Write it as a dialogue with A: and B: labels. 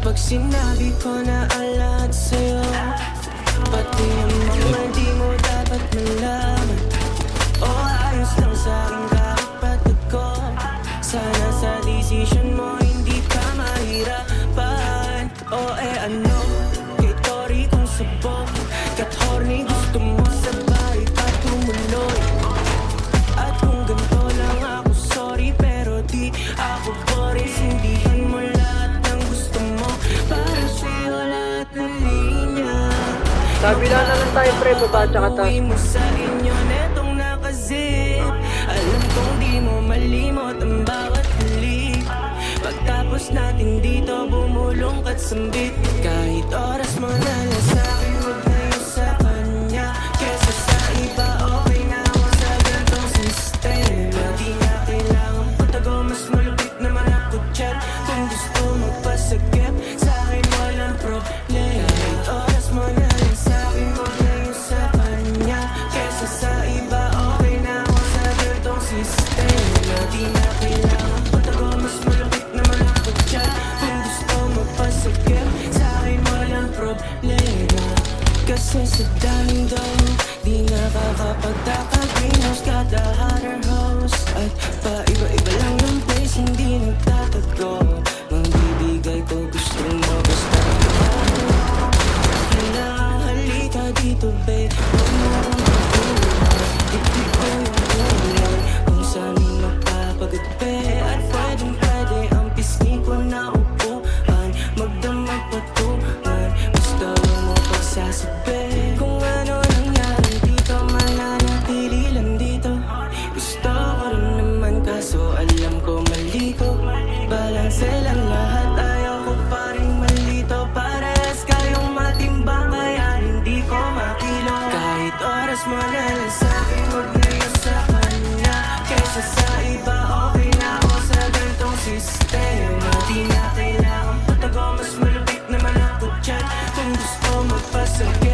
A: Kapag sinabi ko na lahat sa'yo, pati ang mga di mo dapat malaman. O ayos lang sa'king kapatid ko. Sana sa desisyon mo hindi ka mahirapan. O ano, kay Tori kong sabog. Kat horny gusto mo sabay ka tumuloy. At kung ganito lang ako, sorry, pero di ako boris. Hindihan mo lahat ng gusto mo, para sa'yo lahat ng linya.
B: Kabila na lang tayo pre, baba tsaka taas.
A: Uwi mo sa inyo netong nakazip. Alam kong di mo malimot ang bawat halik. Pagtapos natin dito bumulong kat sambit. Kahit oras mo na lang sa'kin, huwag na yun sa kanya. Kesa sa iba, okay na ako sa gantong sistema. Di na kailangan putago, mas malupit naman ako dyan. Kung gusto magpasagip, sa'kin walang problema. Kahit oras mo na lang sa'kin, huwag na yun sa kanya. Kesa sa iba, okay na ako sa gantong sistema. Di na kailangan putago, mas malupit naman ako dyan. Kung gusto magpasagip, sa'kin walang problema. Kasi sa daming daw, di nakakapagtaka-greenhouse kada hotter house. At paiba-iba lang ng place, hindi nagtatago. Magbibigay ko gusto mo basta kailangan halika dito babe. Huwag mo akong tutulungan, dibdib ko yung ulan. Kung saan magpapagod be, at pwedeng-pwede ang pisngi ko na upuan. Magdamag patungan, basta huwag mo pagsasabi. Kung ano nangyari dito, mananatili lang dito. Gusto ko rin naman kaso alam ko mali ko. Balanse lang lahat, ayaw ko pa rin malito. Parehas kayong matimbang kaya hindi ko makilo. Kahit oras mo na lang sa'kin, huwag na yun sa kanya. Kesa sa iba, okay na ako sa gantong sistema. Di na kailangan patago, mas malupit naman ako dyan. Kung gusto magpasagay,